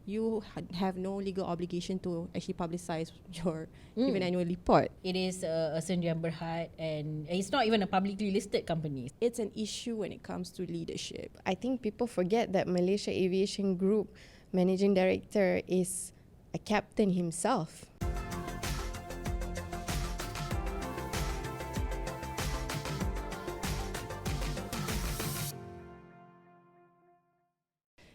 you have no legal obligation to actually publicize your even annual report. It is a Sdn Bhd, and it's not even a publicly listed company. It's an issue when it comes to leadership. I think people forget that Malaysia Aviation Group managing director is a captain himself.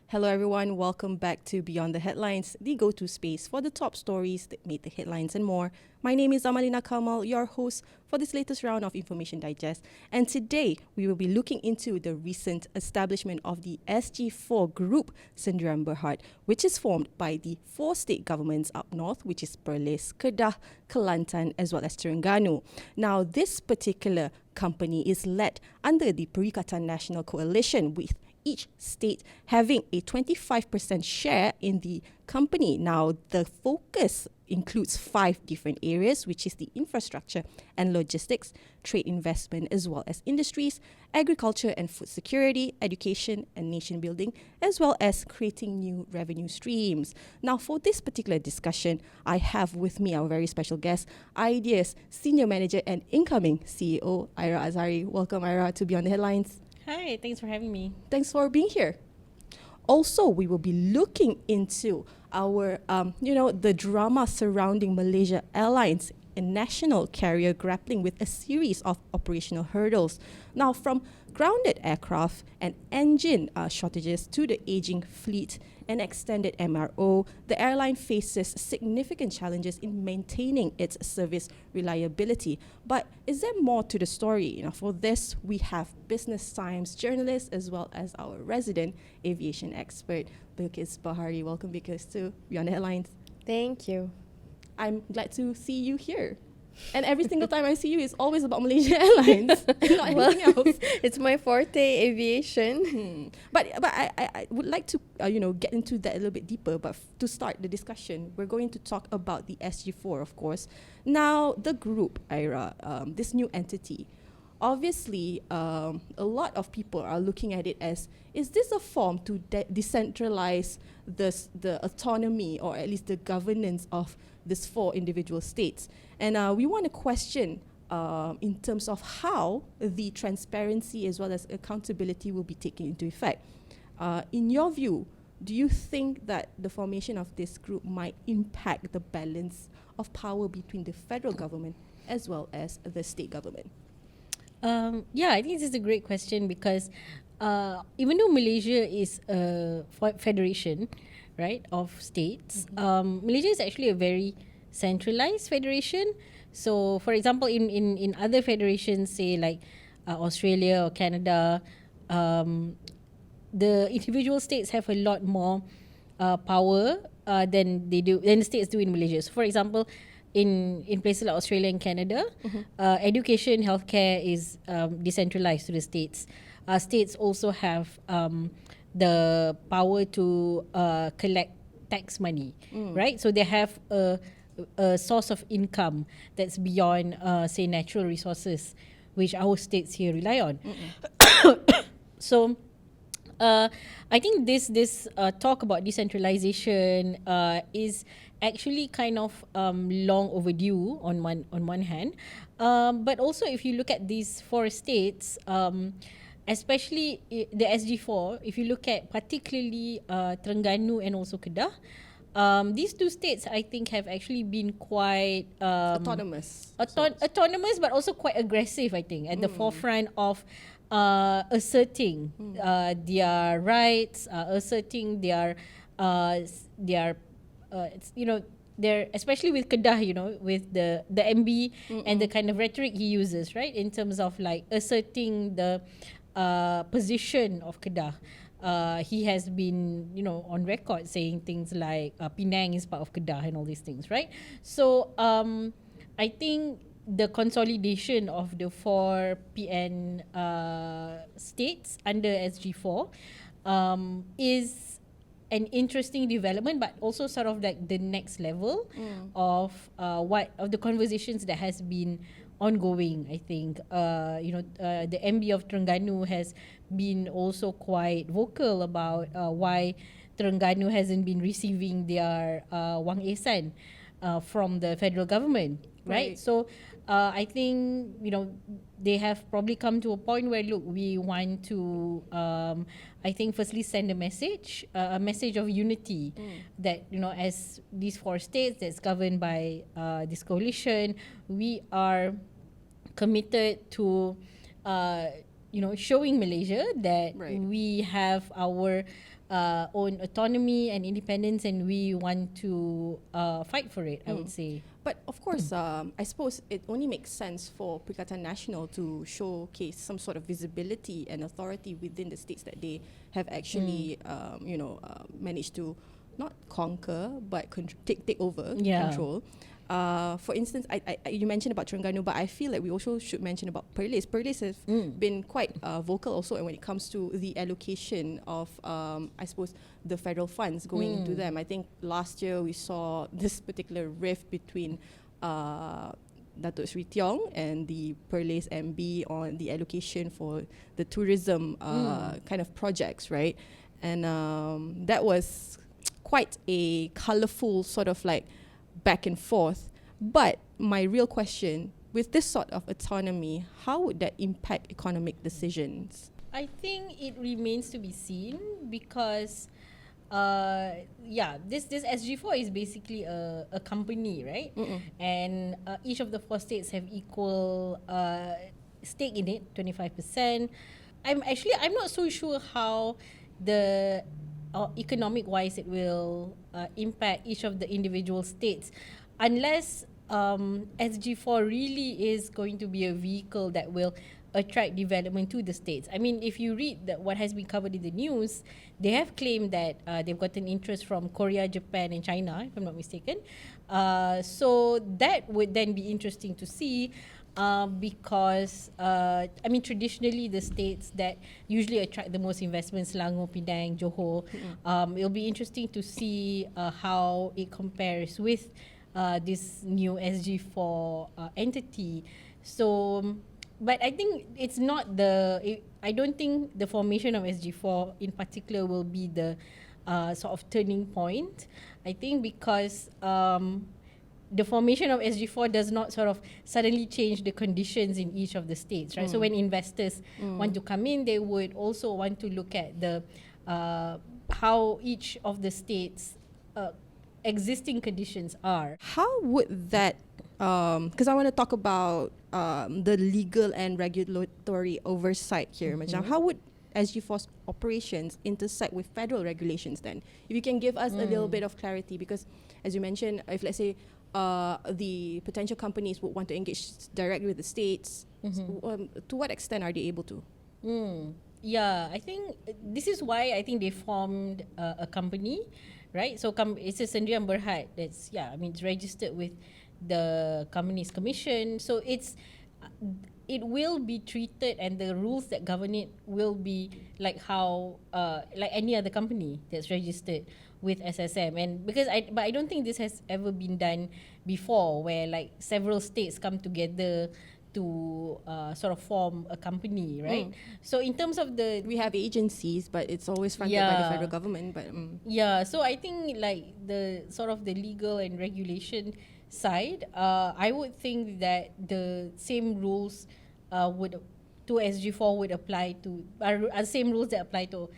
Hello everyone, welcome back to Beyond the Headlines, the go-to space for the top stories that made the headlines and more. My name is Amalina Kamal, your host for this latest round of Information Digest. And today, we will be looking into the recent establishment of the SG4 Group, Sdn Bhd, which is formed by the 4 state governments up north, which is Perlis, Kedah, Kelantan, as well as Terengganu. Now, this particular company is led under the Perikatan Nasional Coalition, with each state having a 25% share in the company. Now, the focus includes 5 different areas, which is the infrastructure and logistics, trade investment, as well as industries, agriculture and food security, education and nation building, as well as creating new revenue streams. Now, for this particular discussion, I have with me our very special guest, Idea's Senior Manager and incoming CEO, Aria Azhari. Welcome, Aria, to Beyond the Headlines. Hi, thanks for having me. Thanks for being here. Also, we will be looking into our, the drama surrounding Malaysia Airlines, a national carrier grappling with a series of operational hurdles. Now, from grounded aircraft and engine shortages to the aging fleet and extended MRO, the airline faces significant challenges in maintaining its service reliability. But is there more to the story? For this, we have Business Times journalist as well as our resident aviation expert, Bilqis Bahari. Welcome, Bilqis, to Beyond the Headlines. Thank you. I'm glad to see you here. And every single time I see you, it's always about Malaysia Airlines and not anything else. It's my forte, aviation. But I would like to get into that a little bit deeper. But to start the discussion, we're going to talk about the SG4, of course. Now, the group, Aira, this new entity, obviously, a lot of people are looking at it as, is this a form to decentralize the autonomy or at least the governance of these 4 individual states? And we want to question in terms of how the transparency as well as accountability will be taken into effect. In your view, do you think that the formation of this group might impact the balance of power between the federal government as well as the state government? I think this is a great question because even though Malaysia is a federation, right, of states, Malaysia is actually a very centralized federation. So, for example, in other federations, say like Australia or Canada, the individual states have a lot more power than the states do in Malaysia. So, for example, in places like Australia and Canada, education, healthcare is decentralized to the states. States also have the power to collect tax money, right? So they have a source of income that's beyond, say, natural resources, which our states here rely on. So I think this talk about decentralization is actually kind of long overdue on one hand, but also if you look at these 4 states, especially the SG4, if you look at particularly Terengganu and also Kedah, these 2 states I think have actually been quite autonomous, but also quite aggressive, I think, at the forefront of asserting their rights, asserting their they're, especially with Kedah, with the MB and the kind of rhetoric he uses, right, in terms of like asserting the position of Kedah. He has been, on record saying things like Penang is part of Kedah and all these things, right? So I think the consolidation of the 4 PN states under SG4 is an interesting development, but also sort of like the next level of the conversations that has been ongoing. I think the MB of Terengganu has been also quite vocal about why Terengganu hasn't been receiving their Wang Esan from the federal government, right? Right. So I think, they have probably come to a point where, look, we want to, I think, firstly send a message of unity that, as these 4 states that's governed by this coalition, we are committed to, showing Malaysia that Right. we have our own autonomy and independence, and we want to fight for it, I would say. But of course, I suppose it only makes sense for Perikatan Nasional to showcase some sort of visibility and authority within the states that they have actually, managed to not conquer but take over control. For instance, you mentioned about Terengganu, but I feel like we also should mention about Perlis. Perlis has been quite vocal also when it comes to the allocation of, I suppose, the federal funds going into them. I think last year we saw this particular rift between Datuk Sri Tiong and the Perlis MB on the allocation for the tourism kind of projects, right? And that was quite a colourful sort of like back and forth. But my real question, with this sort of autonomy, how would that impact economic decisions? I think it remains to be seen because, this SG4 is basically a company, right? And each of the 4 states have equal stake in it, 25%. I'm not so sure how the economic wise it will impact each of the individual states, unless SG4 really is going to be a vehicle that will attract development to the states. I mean, if you read what has been covered in the news, they have claimed that they've gotten interest from Korea, Japan and China, if I'm not mistaken. So that would then be interesting to see, because traditionally the states that usually attract the most investments, Selangor, Penang, Johor, it'll be interesting to see how it compares with this new SG4 entity. So, but I think it's not I don't think the formation of SG4 in particular will be the sort of turning point. I think because the formation of SG4 does not sort of suddenly change the conditions in each of the states, right? So when investors want to come in, they would also want to look at the how each of the states' existing conditions are. How would that, because I want to talk about the legal and regulatory oversight here, Macam, how would SG4's operations intersect with federal regulations then? If you can give us a little bit of clarity, because as you mentioned, if let's say the potential companies would want to engage directly with the states, to what extent are they able to? Yeah, I think this is why I think they formed a company, right? So it's a Sendirian Berhad that's, it's registered with the Companies Commission. So it will be treated, and the rules that govern it will be like how like any other company that's registered with SSM. And because I don't think this has ever been done before, where like several states come together to sort of form a company, right? So in terms of we have agencies, but it's always fronted by the federal government. But so I think like the sort of the legal and regulation side, I would think that the same rules to SG4 would apply to same rules that apply to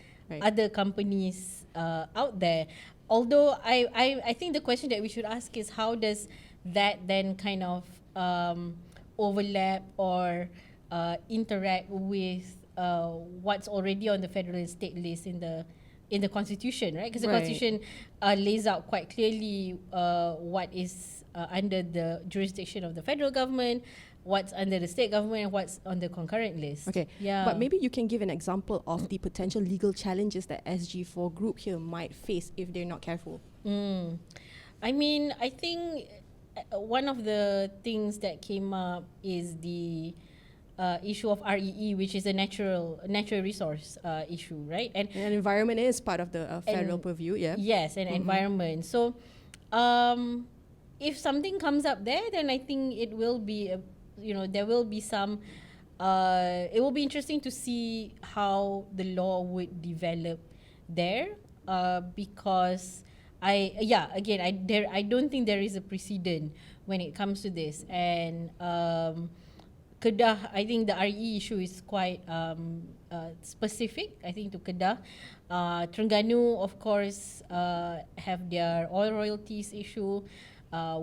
other companies out there. Although I think the question that we should ask is, how does that then kind of overlap or interact with what's already on the federal and state list in the constitution, right? Because the constitution lays out quite clearly what is under the jurisdiction of the federal government, what's under the state government, and what's on the concurrent list. Okay, but maybe you can give an example of the potential legal challenges that SG4 Group here might face if they're not careful. I mean, I think one of the things that came up is the issue of REE, which is a natural resource issue, right? And environment is part of the federal purview, Yes, and environment. So, if something comes up there, then I think it will be, there will be some. It will be interesting to see how the law would develop there. because I don't think there is a precedent when it comes to this. And Kedah, I think the RE issue is quite specific, I think, to Kedah. Terengganu, of course, have their oil royalties issue,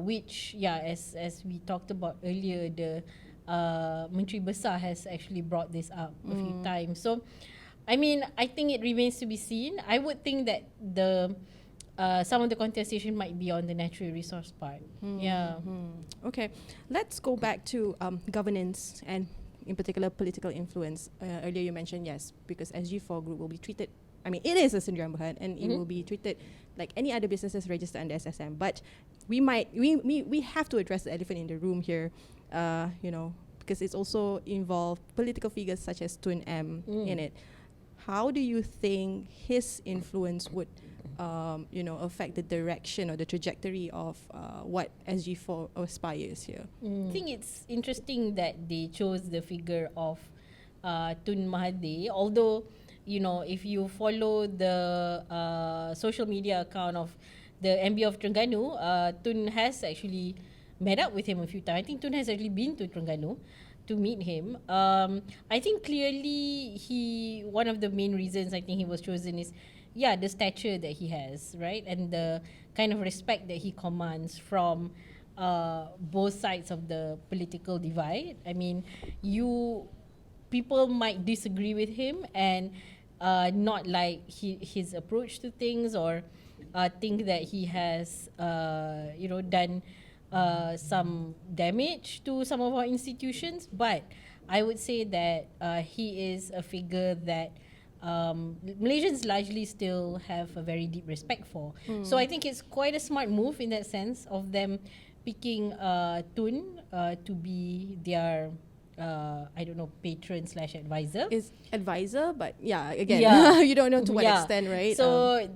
which, as we talked about earlier, the Menteri Besar has actually brought this up a few times. So, I mean, I think it remains to be seen. I would think that some of the contestation might be on the natural resource part. Okay, let's go back to governance and in particular political influence. Earlier you mentioned, yes, because SG4 Group will be treated, I mean, it is a Sdn Bhd and it will be treated like any other businesses registered under SSM. But we have to address the elephant in the room here, because it's also involved political figures such as Tun M in it. How do you think his influence would affect the direction or the trajectory of what SG4 aspires here? I think it's interesting that they chose the figure of Tun Mahathir, although, if you follow the social media account of the MB of Terengganu, Tun has actually met up with him a few times. I think Tun has actually been to Terengganu to meet him. I think clearly one of the main reasons I think he was chosen is the stature that he has, right? And the kind of respect that he commands from both sides of the political divide. I mean, people might disagree with him and not like his approach to things, or think that he has done some damage to some of our institutions. But I would say that he is a figure that Malaysians largely still have a very deep respect for. So I think it's quite a smart move in that sense of them picking Tun to be their patron / advisor. Is advisor, but again, you don't know to what extent, right? So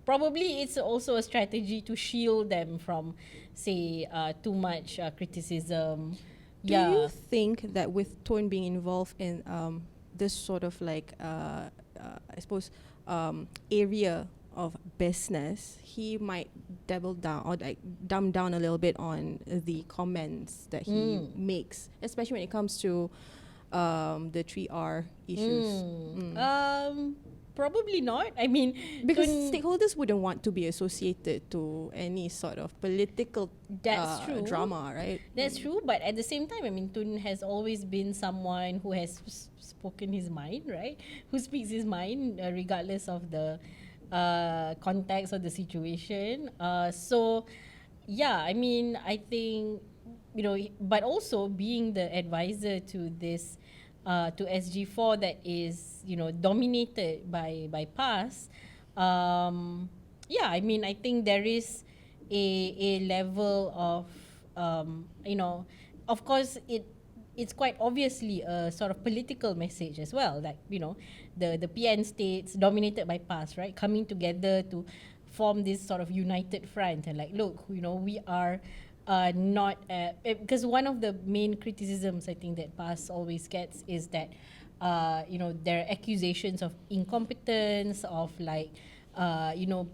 probably it's also a strategy to shield them from, say, too much criticism. Do you think that with Tun being involved in this sort of like I suppose area of business, he might double down or like dumb down a little bit on the comments that he makes, especially when it comes to the 3R issues? Probably not. I mean, because stakeholders wouldn't want to be associated to any sort of political drama, right? That's true. But at the same time, I mean, Tun has always been someone who has spoken his mind, right? Who speaks his mind regardless of the context or the situation. So, I mean, I think, but also being the advisor to this to SG4 that is dominated by PAS, I mean, I think there is a level of of course it's quite obviously a sort of political message as well, like the PN states dominated by PAS, right, coming together to form this sort of united front and like, look, we are not because one of the main criticisms I think that PAS always gets is that there are accusations of incompetence, of like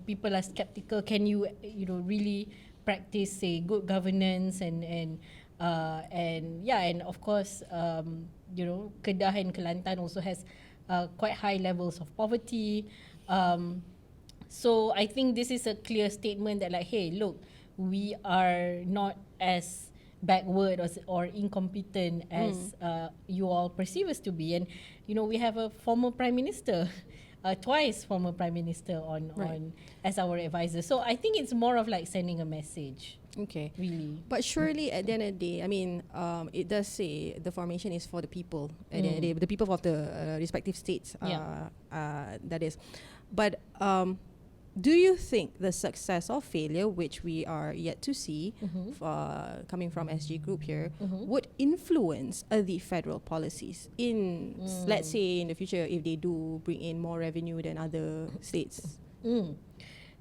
people are skeptical, can you really practice, say, good governance, and of course Kedah and Kelantan also has quite high levels of poverty, so I think this is a clear statement that like, hey, look, we are not as backward or incompetent as you all perceive us to be. And we have a former prime minister, twice former prime minister on as our advisor. So I think it's more of like sending a message. Okay, really. But surely at the end of the day, I mean, it does say the formation is for the people. At the end of the day, the people of the respective states. That is, but do you think the success or failure, which we are yet to see, coming from SG Group here, would influence the federal policies in, let's say, in the future, if they do bring in more revenue than other states?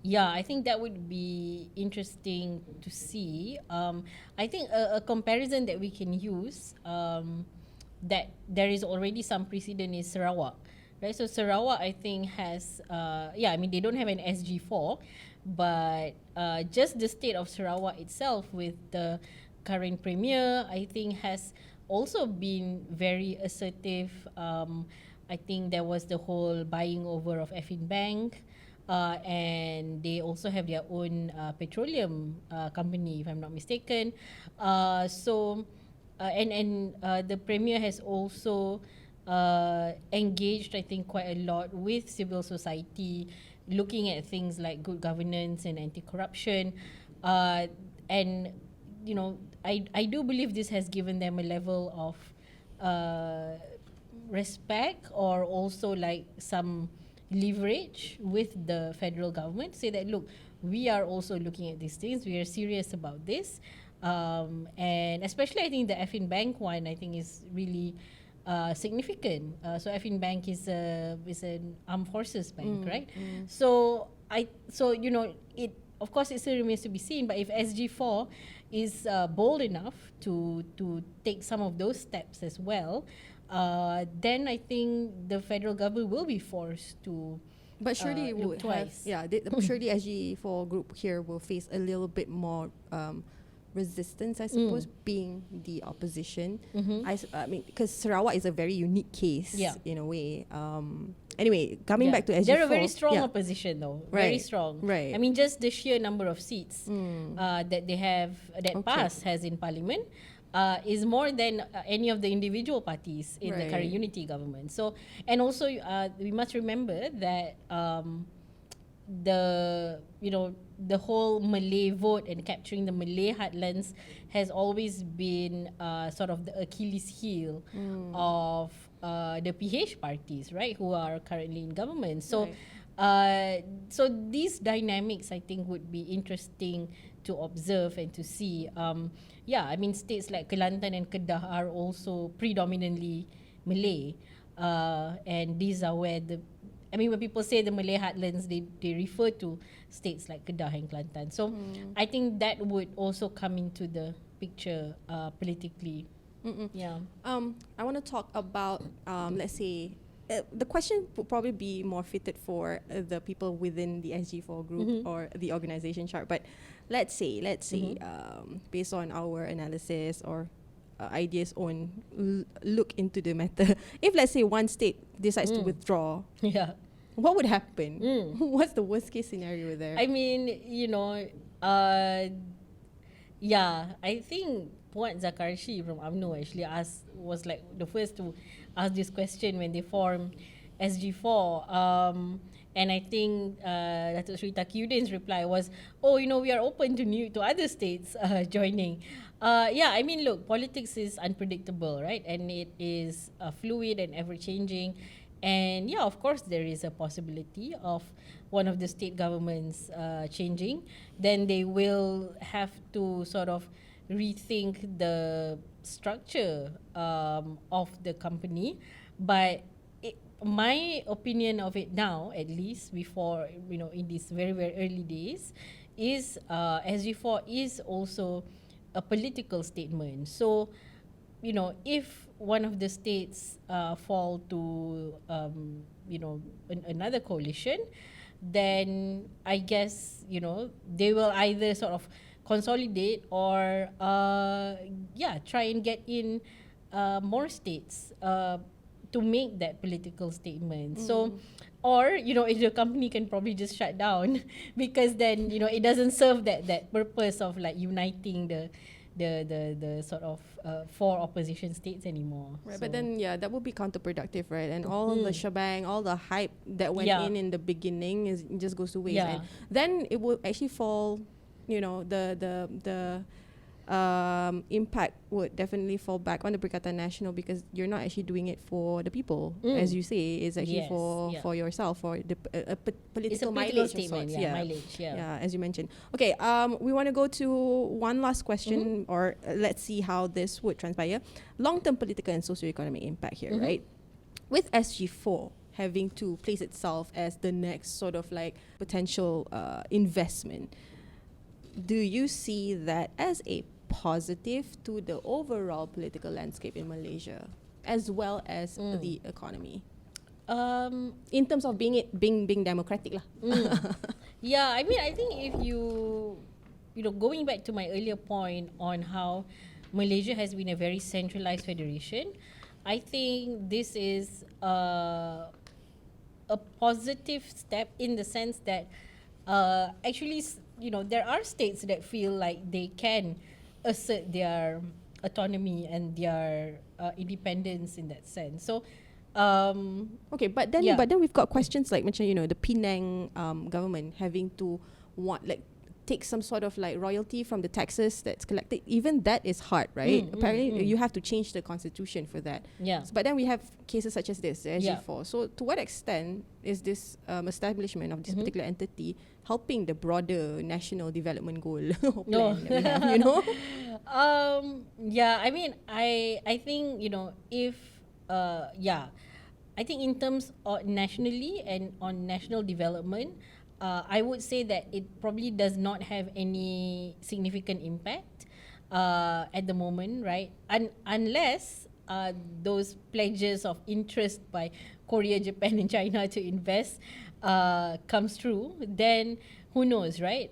Yeah, I think that would be interesting to see. I think a comparison that we can use, that there is already some precedent is Sarawak. right? So Sarawak, I think, has, I mean, they don't have an SG4, but just the state of Sarawak itself with the current premier, I think, has also been very assertive. I think there was the whole buying over of Effin Bank, and they also have their own petroleum company, if I'm not mistaken. The premier has also engaged, I think, quite a lot with civil society, looking at things like good governance and anti-corruption, and I do believe this has given them a level of respect, or also like some leverage with the federal government to say that, look, we are also looking at these things, we are serious about this, and especially I think the Effin Bank one, I think, is really significant. So Effin Bank is an armed forces bank, right? So it, of course, it still remains to be seen, but if SG4 is bold enough to take some of those steps as well, then I think the federal government will be forced to But surely it look would twice. surely SG4 Group here will face a little bit more resistance, I suppose, being the opposition. I mean, because Sarawak is a very unique case in a way. Anyway, coming back to SG4. They're a very strong opposition, though. Very strong. Right. I mean, just the sheer number of seats that they have, that PAS has in Parliament, is more than any of the individual parties in the current unity government. So, and also we must remember that the whole Malay vote and capturing the Malay heartlands has always been sort of the Achilles heel of the PH parties, right, who are currently in government. So, so these dynamics, I think, would be interesting to observe and to see. I mean, states like Kelantan and Kedah are also predominantly Malay, and these are where when people say the Malay heartlands, they refer to states like Kedah and Kelantan. So I think that would also come into the picture politically. Yeah. I want to talk about, let's say, the question would probably be more fitted for the people within the SG4 group or the organization chart. But let's say, based on our analysis or ideas on look into the matter, if let's say one state decides to withdraw, what would happen? What's the worst case scenario there? I mean, I think Puan Zakarshi from UMNO actually was like the first to ask this question when they formed SG4. And I think Datuk Sri Taqiyuddin's reply was, we are open to other states joining. I mean, look, politics is unpredictable, right? And it is fluid and ever-changing. And of course, there is a possibility of one of the state governments changing. Then they will have to sort of rethink the structure of the company. But my opinion of it now, at least before, in these very, very early days, is SG4 is also a political statement. So, if one of the states fall to, another coalition, then I guess, they will either sort of consolidate or, try and get in more states to make that political statement. So, or, if the company can probably just shut down because then, it doesn't serve that purpose of like uniting the sort of four opposition states anymore. Right, so. but then that would be counterproductive, right? And all the shebang, all the hype that went in the beginning just goes to waste. And then it will actually fall, the impact would definitely fall back on the Perikatan Nasional because you're not actually doing it for the people, as you say. It's actually for yourself, for the political mileage statement. of sorts. Mileage. As you mentioned. Okay, we want to go to one last question, or let's see how this would transpire. Long-term political and socioeconomic impact here, right? With SG4 having to place itself as the next sort of like potential investment, do you see that as a positive to the overall political landscape in Malaysia as well as the economy? in terms of being democratic lah. Yeah, I mean, I think if you know, going back to my earlier point on how Malaysia has been a very centralized federation, I think this is a positive step in the sense that actually, you know, there are states that feel like they can assert their autonomy and their independence in that sense. So, Okay, but then Yeah. we've got questions like macam, you know, the Penang government having to take some sort of like royalty from the taxes that's collected. Even that is hard, right? Apparently you have to change the constitution for that. yeah. But then we have cases such as this, the Yeah. SG4. So to what extent is this establishment of this particular entity helping the broader national development goal or plan that we have, you know? Yeah, I mean, I think, you know, if I think in terms of nationally and on national development, I would say that it probably does not have any significant impact at the moment, right? Unless those pledges of interest by Korea, Japan, and China to invest comes true, then who knows, right?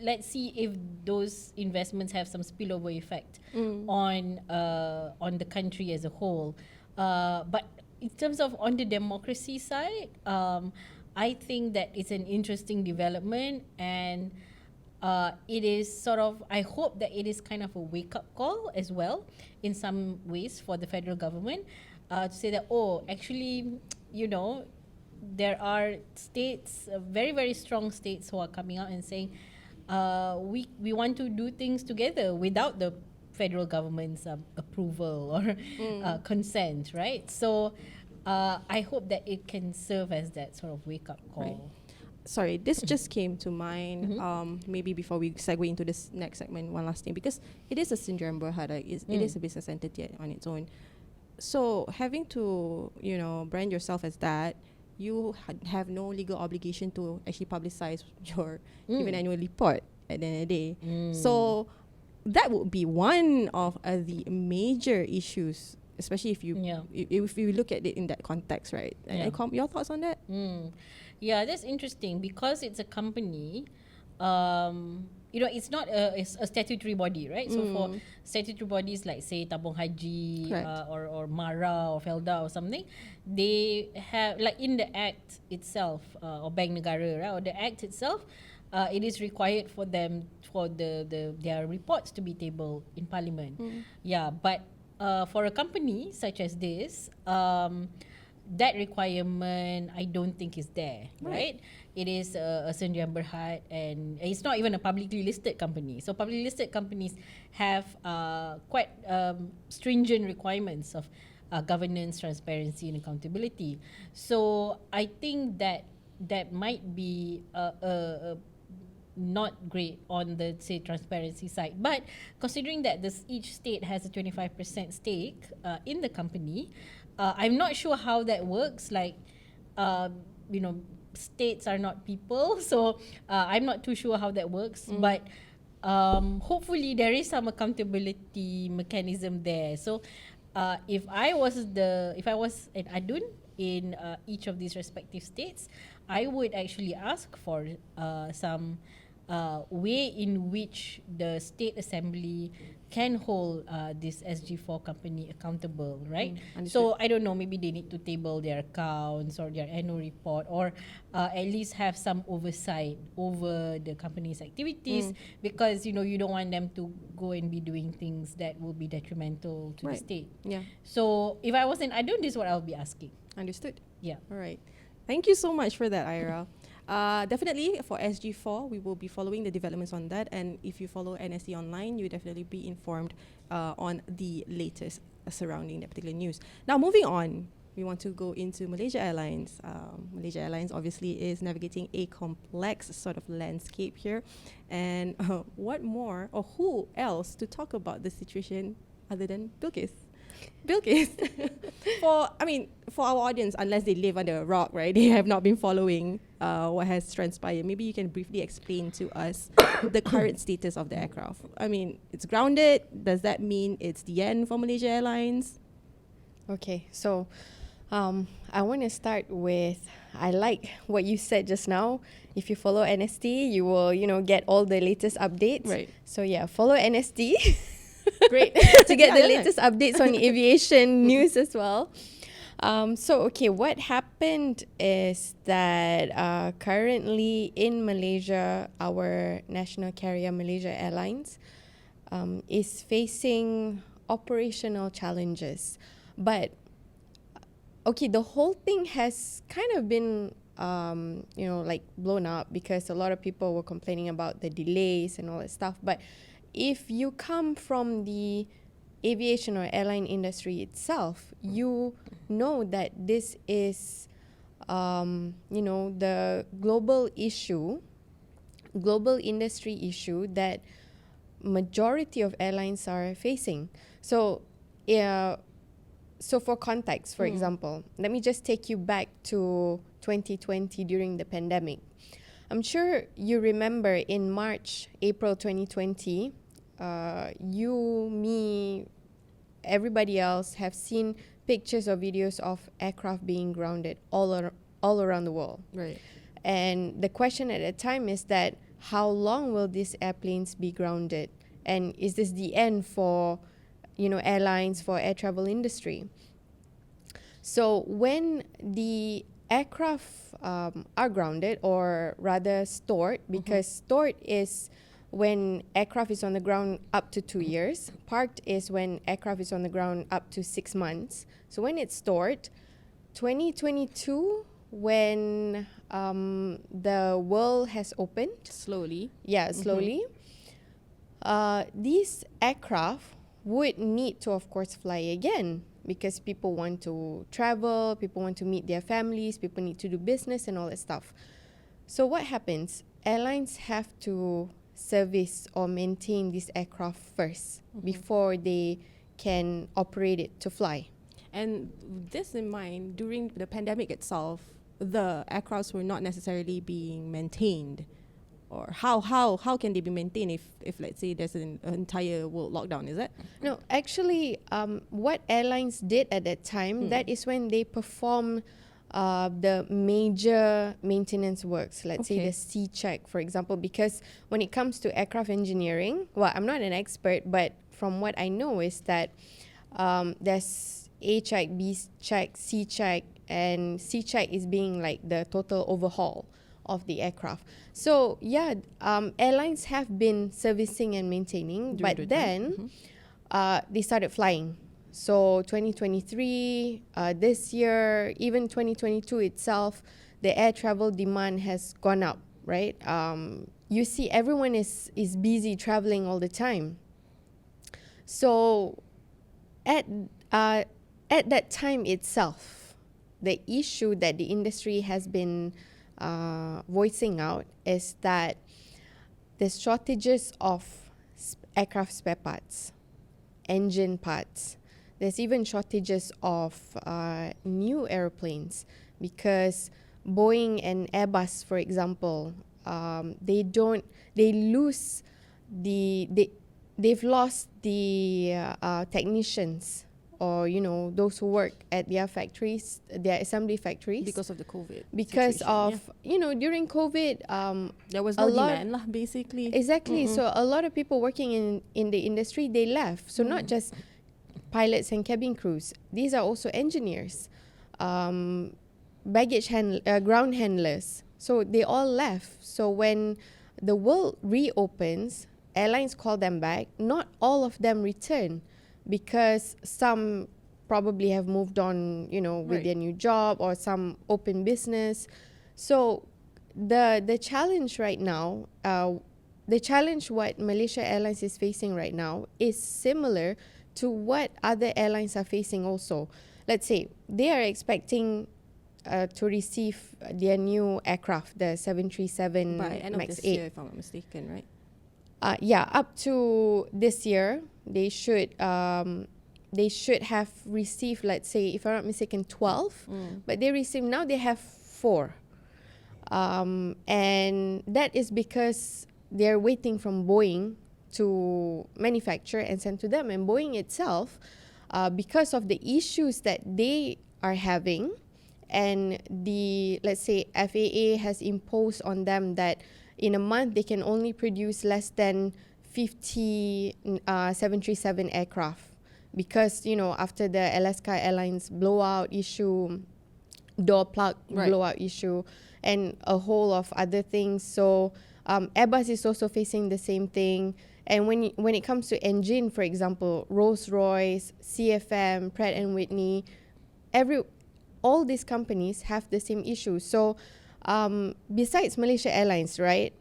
Let's see if those investments have some spillover effect on the country as a whole. But in terms of on the democracy side, I think that it's an interesting development, and it is sort of, I hope that it is kind of a wake-up call as well in some ways for the federal government to say that, oh, actually, you know, there are states, very, very strong states who are coming out and saying, we want to do things together without the federal government's approval or consent, right? So I hope that it can serve as that sort of wake-up call. Right. Sorry, this just came to mind. Maybe before we segue into this next segment, one last thing, because it is a syndrome Berhad, it is a business entity on its own. So having to, you know, brand yourself as that, you have no legal obligation to actually publicize your even annual report at the end of the day. So that would be one of the major issues, especially if you if you look at it in that context, right? Your thoughts on that? Yeah, that's interesting because it's a company. You know, it's not a statutory body, right? So for statutory bodies like say Tabung Haji or MARA or FELDA or something, they have, like in the Act itself or Bank Negara, right? Or the Act itself, it is required for them for their reports to be tabled in Parliament. Yeah, but for a company such as this, that requirement I don't think is there, right? It is a Sdn Berhad, and it's not even a publicly listed company. So publicly listed companies have quite stringent requirements of governance, transparency, and accountability. So I think that might be not great on the, say, transparency side. But considering that each state has a 25% stake in the company, I'm not sure how that works. Like, you know, states are not people, so I'm not too sure how that works. But hopefully there is some accountability mechanism there. So if I was an adun in each of these respective states, I would actually ask for some way in which the state assembly can hold this SG4 company accountable, right? So I don't know, maybe they need to table their accounts or their annual report, or at least have some oversight over the company's activities, because you know you don't want them to go and be doing things that will be detrimental to the state. Yeah. So if I was an adun, this is what I'll be asking. Understood. Yeah. All right. Thank you so much for that, Ira. Definitely for SG4, we will be following the developments on that. And if you follow NSE online, you'll definitely be informed on the latest surrounding that particular news. Now, moving on, we want to go into Malaysia Airlines. Malaysia Airlines obviously is navigating a complex sort of landscape here. And what more, or who else to talk about the situation other than Bilqis? Bilqis, for our audience, unless they live under a rock, right? They have not been following what has transpired. Maybe you can briefly explain to us the current status of the aircraft. I mean, it's grounded. Does that mean it's the end for Malaysia Airlines? Okay, so I want to start with, I like what you said just now. If you follow NST, you will, get all the latest updates. Right. So yeah, follow NST Great. to get the Yeah. latest updates on aviation news as well. Okay, what happened is that currently in Malaysia, our national carrier, Malaysia Airlines, is facing operational challenges. But okay, the whole thing has kind of been, blown up because a lot of people were complaining about the delays and all that stuff. But if you come from the aviation or airline industry itself, you know that this is, the global industry issue that majority of airlines are facing. So, so for context, for example, let me just take you back to 2020 during the pandemic. I'm sure you remember in April 2020, you, me, everybody else have seen pictures or videos of aircraft being grounded all around the world. Right. And the question at that time is that how long will these airplanes be grounded? And is this the end for, airlines, for air travel industry? So when the aircraft are grounded, or rather stored, because stored is when aircraft is on the ground up to 2 years. Parked is when aircraft is on the ground up to 6 months. So when it's stored, 2022, when the world has opened Slowly. slowly, these aircraft would need to, of course, fly again, because people want to travel, people want to meet their families, people need to do business and all that stuff. So what happens? Airlines have to service or maintain this aircraft first before they can operate it to fly. And this in mind, during the pandemic itself, the aircrafts were not necessarily being maintained. Or how can they be maintained if let's say there's an entire world lockdown, is it? No, actually, what airlines did at that time, that is when they perform the major maintenance works, let's say the C check, for example, because when it comes to aircraft engineering, well, I'm not an expert, but from what I know is that there's A check, B check, C check, and C check is being like the total overhaul of the aircraft. So yeah, airlines have been servicing and maintaining, but then they started flying. So 2023, this year, even 2022 itself, the air travel demand has gone up, right? You see everyone is busy traveling all the time. So at that time itself, the issue that the industry has been voicing out is that there's shortages of aircraft spare parts, engine parts. There's even shortages of new airplanes, because Boeing and Airbus, for example, they've lost the technicians, or those who work at their factories, their assembly factories, Because of the COVID. because situation, of during COVID, there was a no lot- demand lah, basically. exactly. So a lot of people working in the industry, they left. So not just pilots and cabin crews, these are also engineers, ground handlers. So they all left. So when the world reopens, airlines call them back. Not all of them return, because some probably have moved on, with Right. their new job, or some open business. So the challenge right now, what Malaysia Airlines is facing right now is similar to what other airlines are facing also. Let's say they are expecting to receive their new aircraft, the 737 By end of MAX this 8. year, if I'm not mistaken, right? Up to this year, they should have received, let's say, if I'm not mistaken, 12, but now they have 4. And that is because they're waiting from Boeing to manufacture and send to them. And Boeing itself, because of the issues that they are having, and the, let's say, FAA has imposed on them that in a month they can only produce less than 50 737 aircraft, because after the Alaska Airlines blowout issue, door plug blowout issue, and a whole of other things. So Airbus is also facing the same thing. And when it comes to engine, for example, Rolls-Royce, CFM, Pratt and Whitney, all these companies have the same issue. So besides Malaysia Airlines, right?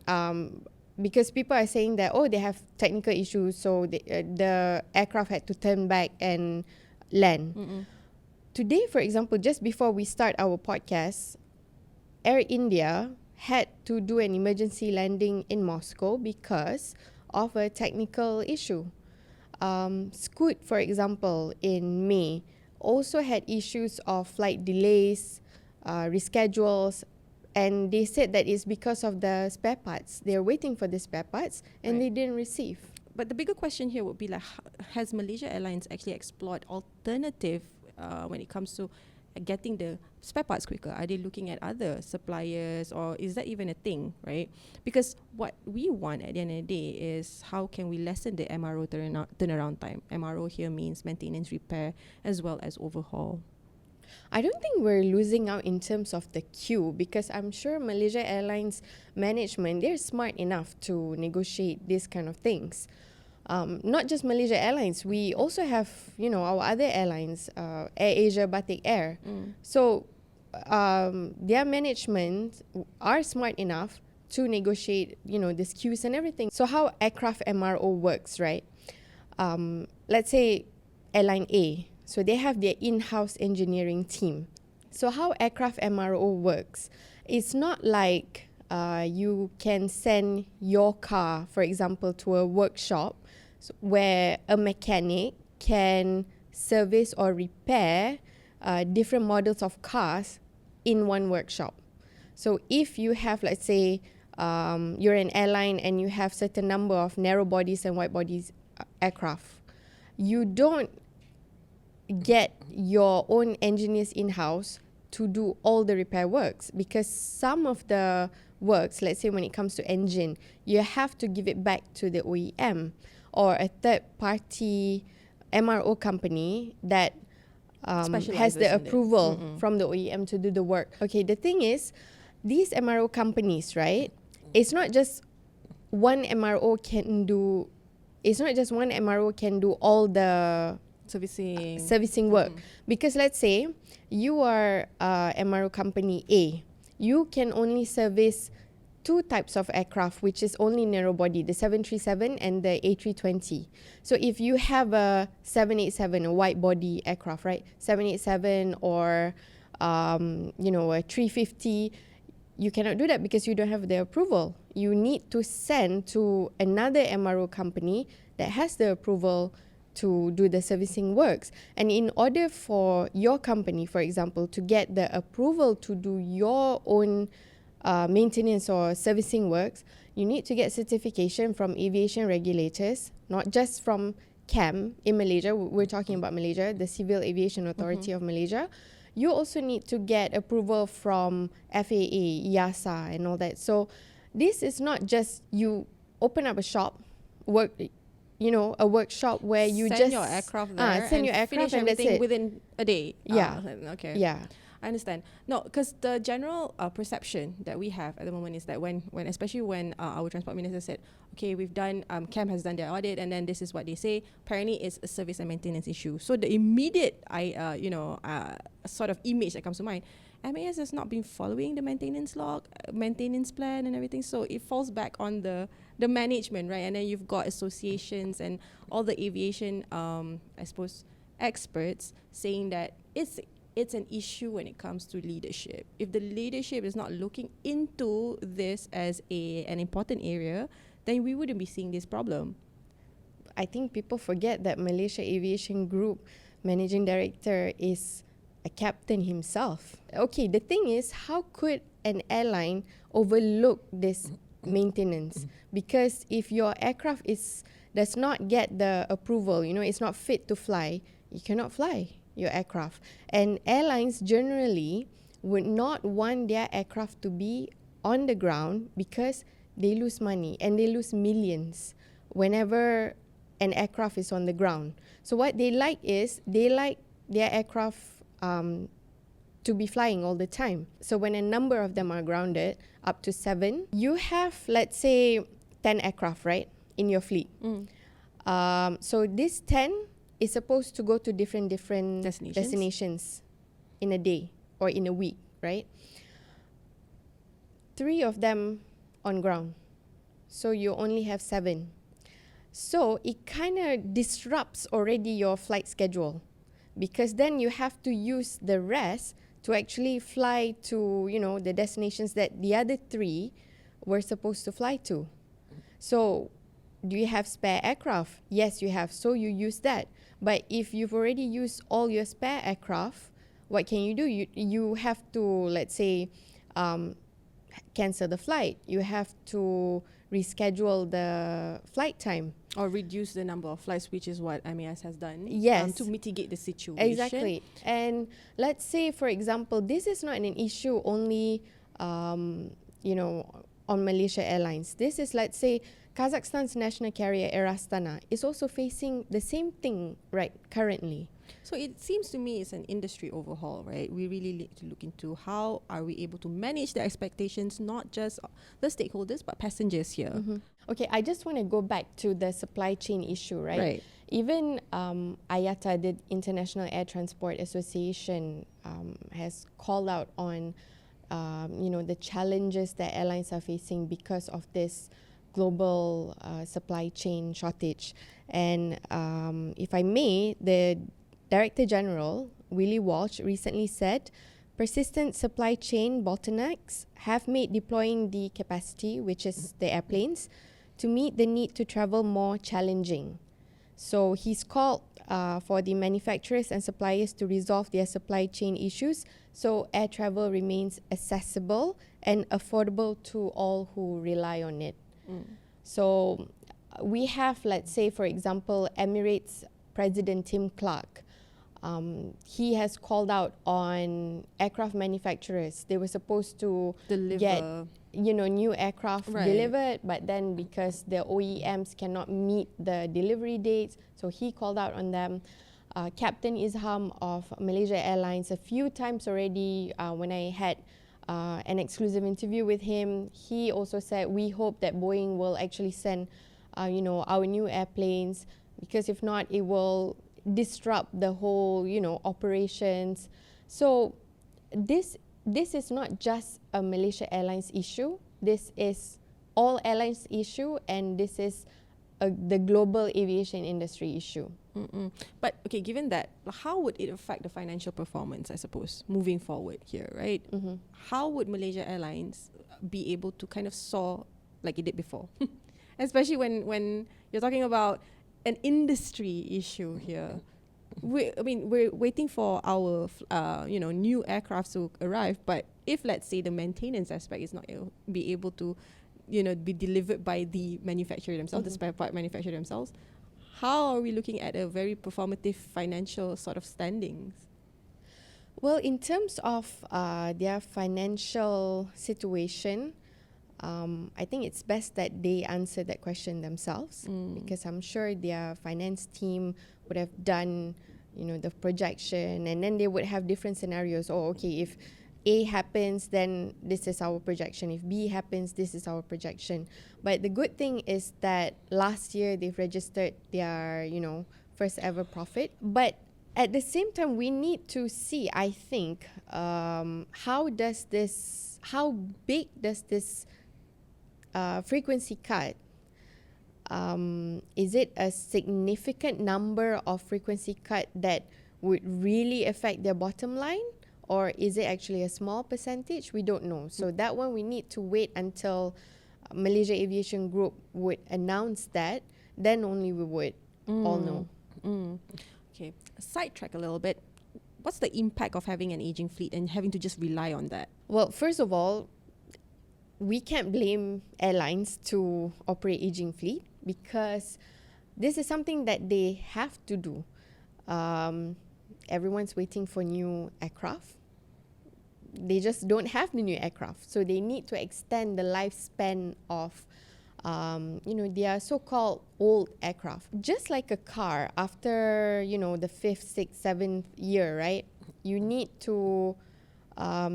Because people are saying that, they have technical issues, so the aircraft had to turn back and land. Mm-mm. Today, for example, just before we start our podcast, Air India had to do an emergency landing in Moscow because of a technical issue. Scoot, for example, in May, also had issues of flight delays, reschedules, and they said that it's because of the spare parts. They're waiting for the spare parts, and they didn't receive. But the bigger question here would be like, has Malaysia Airlines actually explored alternative when it comes to getting the spare parts quicker? Are they looking at other suppliers, or is that even a thing, right? Because what we want at the end of the day is how can we lessen the MRO turnaround time. MRO here means maintenance, repair, as well as overhaul. I don't think we're losing out in terms of the queue, because I'm sure Malaysia Airlines management, they're smart enough to negotiate these kind of things. Not just Malaysia Airlines, we also have, our other airlines, Air Asia, Batik Air. So their management are smart enough to negotiate, the queues and everything. So how AircraftMRO works, right? Let's say Airline A. So they have their in-house engineering team. So how AircraftMRO works, it's not like you can send your car, for example, to a workshop where a mechanic can service or repair different models of cars in one workshop. So if you have, let's say, you're an airline and you have certain number of narrow bodies and wide bodies aircraft, you don't get your own engineers in-house to do all the repair works, because some of the works, let's say when it comes to engine, you have to give it back to the OEM or a third-party MRO company that has the approval from the OEM to do the work. Okay, the thing is, these MRO companies, right, it's not just one MRO can do, all the servicing work. Because let's say you are MRO company A, you can only service two types of aircraft, which is only narrow body, the 737 and the A320. So if you have a 787, a wide body aircraft, right, 787 or a 350, you cannot do that because you don't have the approval. You need to send to another MRO company that has the approval to do the servicing works. And in order for your company, for example, to get the approval to do your own maintenance or servicing works, you need to get certification from aviation regulators, not just from CAM in Malaysia. We're talking about Malaysia, the Civil Aviation Authority of Malaysia. You also need to get approval from FAA, EASA, and all that. So this is not just you open up a shop, a workshop where you send just your aircraft there, send your aircraft finish and that's everything it within a day. Yeah. Okay. Yeah. I understand. No, because the general perception that we have at the moment is that when especially when our transport minister said, okay, we've done, CAM has done their audit, and then this is what they say. Apparently, it's a service and maintenance issue. So the immediate, sort of image that comes to mind, MAS has not been following the maintenance log, maintenance plan, and everything. So it falls back on the management, right? And then you've got associations and all the aviation, I suppose, experts saying that it's an issue when it comes to leadership. If the leadership is not looking into this as an important area, then we wouldn't be seeing this problem. I think people forget that Malaysia Aviation Group managing director is a captain himself. Okay, the thing is, how could an airline overlook this maintenance? Because if your aircraft does not get the approval, it's not fit to fly, you cannot fly. your aircraft. And airlines generally would not want their aircraft to be on the ground because they lose money and they lose millions whenever an aircraft is on the ground. So what they like is they like their aircraft to be flying all the time. So when a number of them are grounded, up to 7, you have, let's say, 10 aircraft, right, in your fleet. So this 10 is supposed to go to different destinations in a day or in a week, right? 3 of them on ground. So you only have 7. So it kind of disrupts already your flight schedule, because then you have to use the rest to actually fly to, you know, the destinations that the other 3 were supposed to fly to. So do you have spare aircraft? Yes, you have. So you use that. But if you've already used all your spare aircraft, what can you do? You have to, let's say, cancel the flight. You have to reschedule the flight time. Or reduce the number of flights, which is what MAS has done. Yes. To mitigate the situation. Exactly. And let's say, for example, this is not an issue only, you know, on Malaysia Airlines. This is, let's say, Kazakhstan's national carrier Air Astana is also facing the same thing right currently. So it seems to me it's an industry overhaul, right? We really need to look into how are we able to manage the expectations, not just the stakeholders, but passengers here. Okay, I just want to go back to the supply chain issue, right? Even IATA, the International Air Transport Association, has called out on, you know, the challenges that airlines are facing because of this global supply chain shortage. And if I may, the Director General, Willie Walsh, recently said, persistent supply chain bottlenecks have made deploying the capacity, which is the airplanes, to meet the need to travel more challenging. So he's called for the manufacturers and suppliers to resolve their supply chain issues so air travel remains accessible and affordable to all who rely on it. So we have, let's say, for example, Emirates President Tim Clark. He has called out on aircraft manufacturers. They were supposed to get, you know, new aircraft delivered, but then because the OEMs cannot meet the delivery dates, so he called out on them. Captain Izham of Malaysia Airlines, a few times already when I had an exclusive interview with him, he also said, we hope that Boeing will actually send, you know, our new airplanes, because if not, it will disrupt the whole, you know, operations. So this is not just a Malaysia Airlines issue. This is all airlines issue, and this is the global aviation industry issue. But okay, given that, how would it affect the financial performance, I suppose, moving forward here, right? How would Malaysia Airlines be able to kind of soar like it did before? Especially when you're talking about an industry issue here. We're waiting for our you know, new aircraft to arrive, but if, let's say, the maintenance aspect is not be able to, you know, be delivered by the manufacturer themselves, the spare part manufacturer themselves, how are we looking at a very performative financial sort of standings? Well, in terms of their financial situation, I think it's best that they answer that question themselves, because I'm sure their finance team would have done, you know, the projection, and then they would have different scenarios. Oh, okay, if A happens, then this is our projection. If B happens, this is our projection. But the good thing is that last year they've registered their, you know, first ever profit. But at the same time, we need to see, I think, how big does this frequency cut? Is it a significant number of frequency cut that would really affect their bottom line? Or is it actually a small percentage? We don't know. So that one we need to wait until Malaysia Aviation Group would announce that. Then only we would all know. Okay, sidetrack a little bit. What's the impact of having an aging fleet and having to just rely on that? Well, first of all, we can't blame airlines to operate aging fleet, because this is something that they have to do. everyone's waiting for new aircraft. They just don't have the new aircraft. So they need to extend the lifespan of, their so-called old aircraft. Just like a car, after, the 5th, 6th, 7th year, right? You need to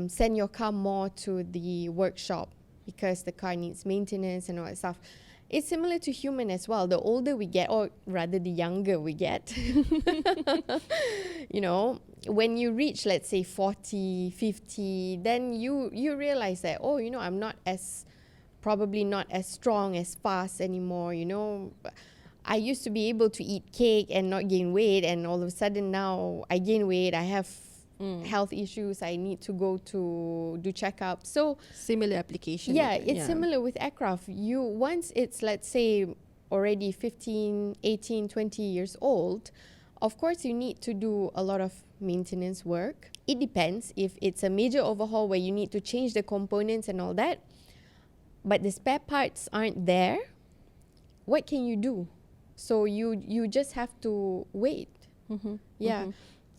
send your car more to the workshop because the car needs maintenance and all that stuff. It's similar to human as well. The older we get, or rather the younger we get, when you reach, let's say 40, 50, then you realize that, I'm probably not as strong, as fast anymore, I used to be able to eat cake and not gain weight, and all of a sudden now I gain weight, I have health issues, I need to go to do checkups. So similar application. Yeah, it's similar with aircraft. Once it's, let's say, already 15, 18, 20 years old, of course you need to do a lot of maintenance work. It depends if it's a major overhaul where you need to change the components and all that, but the spare parts aren't there. What can you do? So you just have to wait. Yeah.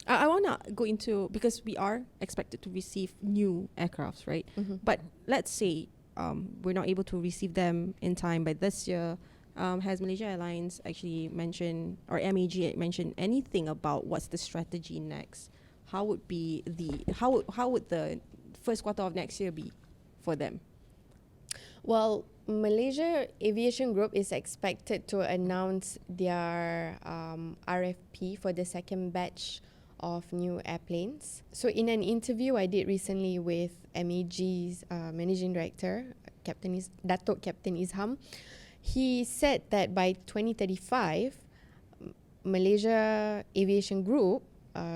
I want to go into, because we are expected to receive new aircrafts, right? But let's say we're not able to receive them in time by this year. Has Malaysia Airlines actually mentioned, or MAG mentioned anything about what's the strategy next? How would the first quarter of next year be for them? Well, Malaysia Aviation Group is expected to announce their RFP for the second batch of new airplanes. So in an interview I did recently with MAG's Managing Director, Datuk Captain Izham, he said that by 2035, Malaysia Aviation Group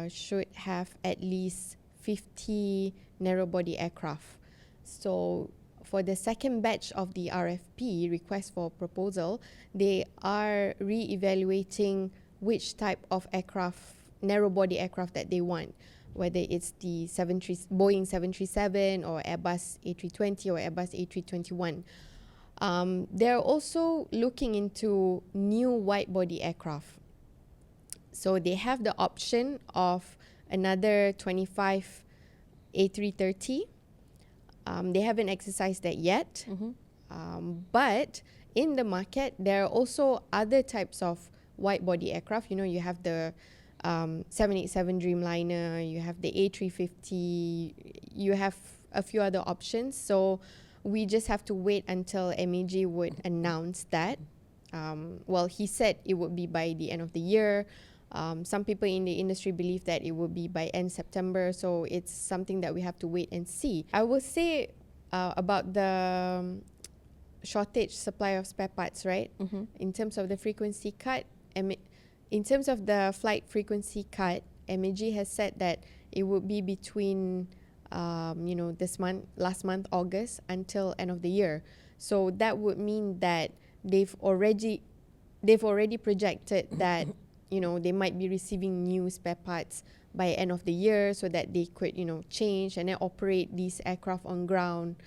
should have at least 50 narrow-body aircraft. So for the second batch of the RFP, request for proposal, they are re-evaluating which type of aircraft, narrow-body aircraft that they want, whether it's the Boeing 737 or Airbus A320 or Airbus A321. They're also looking into new wide-body aircraft. So they have the option of another 25 A330. They haven't exercised that yet. But in the market, there are also other types of wide-body aircraft. You have the 787 Dreamliner, you have the A350, you have a few other options. So we just have to wait until MAG would announce that. He said it would be by the end of the year. Some people in the industry believe that it will be by end September. So it's something that we have to wait and see. I will say about the shortage supply of spare parts, right? In terms of the frequency cut, in terms of the flight frequency cut, MAG has said that it would be between last month, August, until end of the year. So that would mean that they've already projected that they might be receiving new spare parts by end of the year, so that they could change and then operate these aircraft on ground.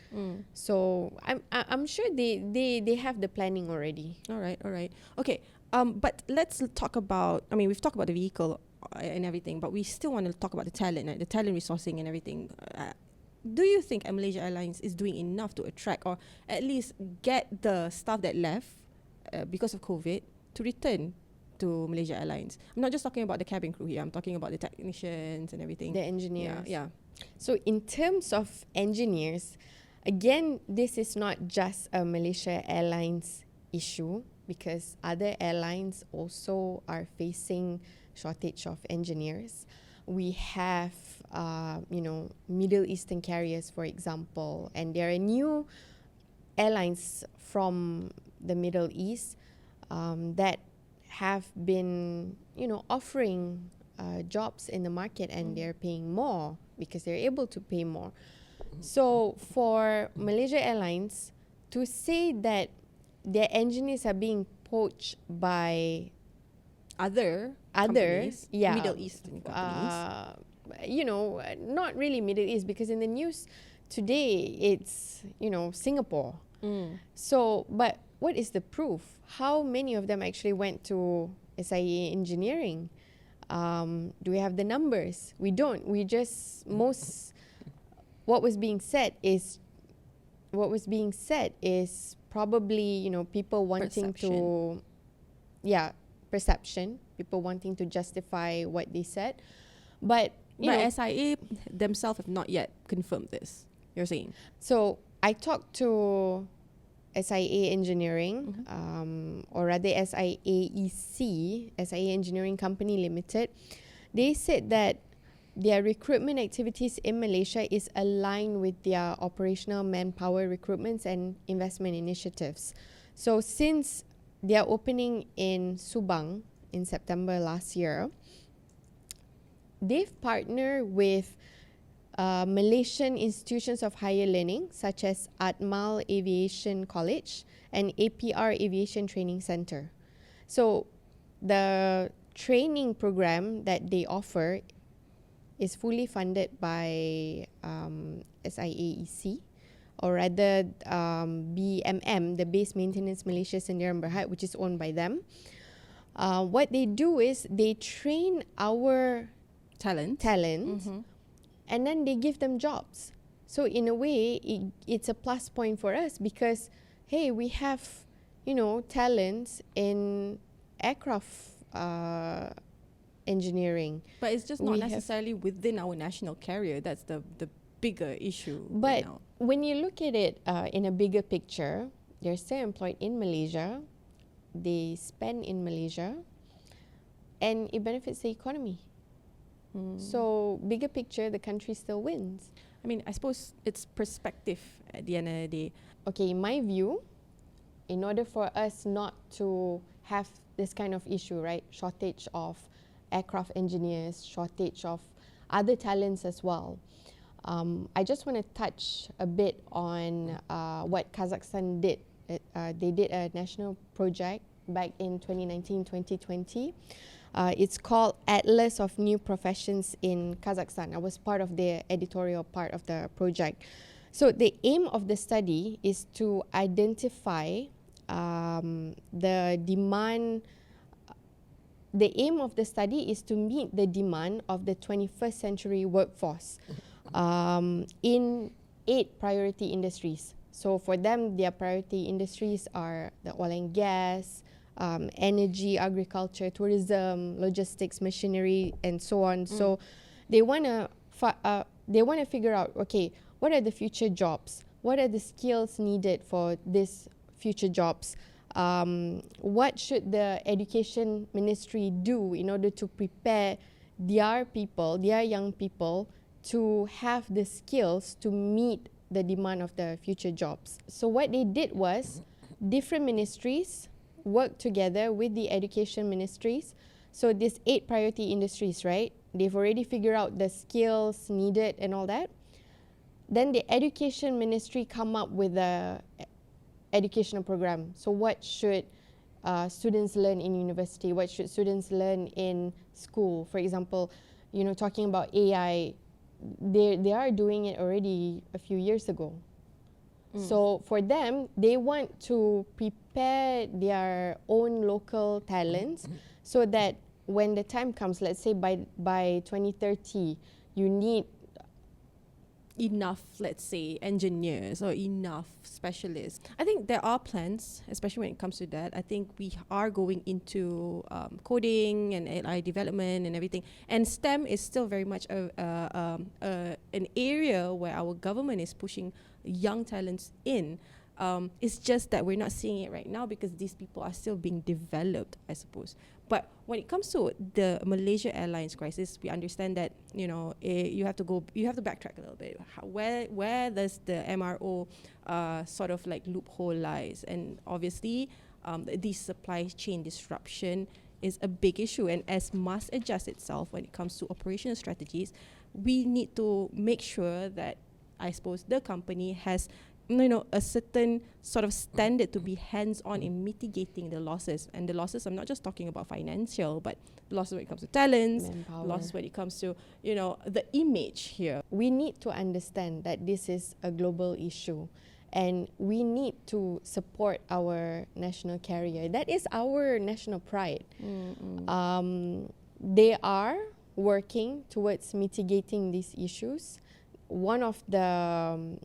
So I'm sure they have the planning already. All right. Okay. But let's talk about, we've talked about the vehicle and everything, but we still want to talk about the talent, right? The talent resourcing and everything. Do you think Malaysia Airlines is doing enough to attract, or at least get the staff that left because of COVID to return to Malaysia Airlines? I'm not just talking about the cabin crew here. I'm talking about the technicians and everything. The engineers. Yeah. So in terms of engineers, again, this is not just a Malaysia Airlines issue, because other airlines also are facing shortage of engineers. We have, Middle Eastern carriers, for example, and there are new airlines from the Middle East that have been, offering jobs in the market, and they're paying more because they're able to pay more. So for Malaysia Airlines to say that their engineers are being poached by other companies, Middle Eastern companies. Not really Middle East, because in the news today it's Singapore. So, but what is the proof? How many of them actually went to SIA Engineering? Do we have the numbers? We don't. We just what was being said is probably, people wanting to, perception, people wanting to justify what they said. But SIA themselves have not yet confirmed this, you're saying? So I talked to SIA Engineering, or rather SIAEC, SIA Engineering Company Limited. They said that their recruitment activities in Malaysia is aligned with their operational manpower recruitments and investment initiatives. So since their opening in Subang in September last year, they've partnered with Malaysian institutions of higher learning such as Atmal Aviation College and APR Aviation Training Center. So the training program that they offer is fully funded by SIAEC, or rather BMM, the Base Maintenance Malaysia Sdn Bhd, which is owned by them. What they do is they train our talent, and then they give them jobs. So in a way, it's a plus point for us because, hey, we have, talents in aircraft engineering. But it's just not necessarily within our national carrier. That's the bigger issue. But right now. When you look at it in a bigger picture, they're still employed in Malaysia, they spend in Malaysia, and it benefits the economy. So bigger picture, the country still wins. I mean, I suppose it's perspective at the end of the day. Okay, in my view, in order for us not to have this kind of issue, right, shortage of aircraft engineers, shortage of other talents as well, I just want to touch a bit on what Kazakhstan did. They did a national project back in 2019-2020. It's called Atlas of New Professions in Kazakhstan. I was part of the editorial part of the project. So the aim of the study is to identify the demand. The aim of the study is to meet the demand of the 21st century workforce in 8 priority industries. So for them, their priority industries are the oil and gas, energy, agriculture, tourism, logistics, machinery, and so on. So they want to figure out, okay, what are the future jobs? What are the skills needed for these future jobs? What should the education ministry do in order to prepare their people, their young people, to have the skills to meet the demand of the future jobs? So what they did was different ministries work together with the education ministries. So these 8 priority industries, right? They've already figured out the skills needed and all that. Then the education ministry come up with a educational program. So what should students learn in university? What should students learn in school? For example, talking about AI, they are doing it already a few years ago. So for them, they want to prepare their own local talents so that when the time comes, let's say by 2030, you need enough, let's say, engineers or enough specialists. I think there are plans, especially when it comes to that. I think we are going into coding and AI development and everything. And STEM is still very much an area where our government is pushing young talents in. It's just that we're not seeing it right now because these people are still being developed, I suppose. But when it comes to the Malaysia Airlines crisis, we understand that you have to backtrack a little bit. Where does the MRO sort of like loophole lies? And obviously, the supply chain disruption is a big issue, and as must adjust itself when it comes to operational strategies, we need to make sure that, I suppose, the company has a certain sort of standard to be hands-on in mitigating the losses. And the losses, I'm not just talking about financial, but losses when it comes to talents, manpower, losses when it comes to, the image here. We need to understand that this is a global issue and we need to support our national carrier. That is our national pride. they are working towards mitigating these issues. One of the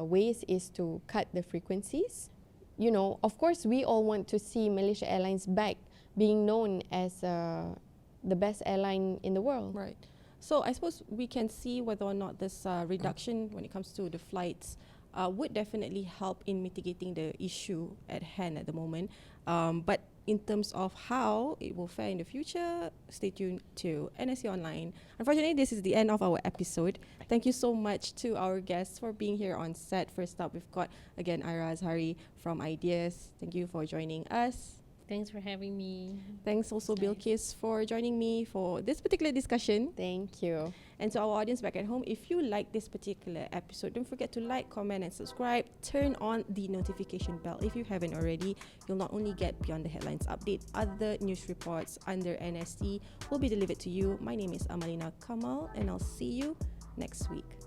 ways is to cut the frequencies. You know, of course, we all want to see Malaysia Airlines back being known as the best airline in the world. Right. So I suppose we can see whether or not this reduction when it comes to the flights would definitely help in mitigating the issue at hand at the moment. But in terms of how it will fare in the future, stay tuned to NSC Online. Unfortunately, this is the end of our episode. Thank you so much to our guests for being here on set. First up, we've got, again, Aria Azhari from Ideas. Thank you for joining us. Thanks for having me. Thanks also, Bilqis, for joining me for this particular discussion. Thank you. And to our audience back at home, if you like this particular episode, don't forget to like, comment, and subscribe. Turn on the notification bell if you haven't already. You'll not only get Beyond the Headlines update, other news reports under NSC will be delivered to you. My name is Amalina Kamal, and I'll see you next week.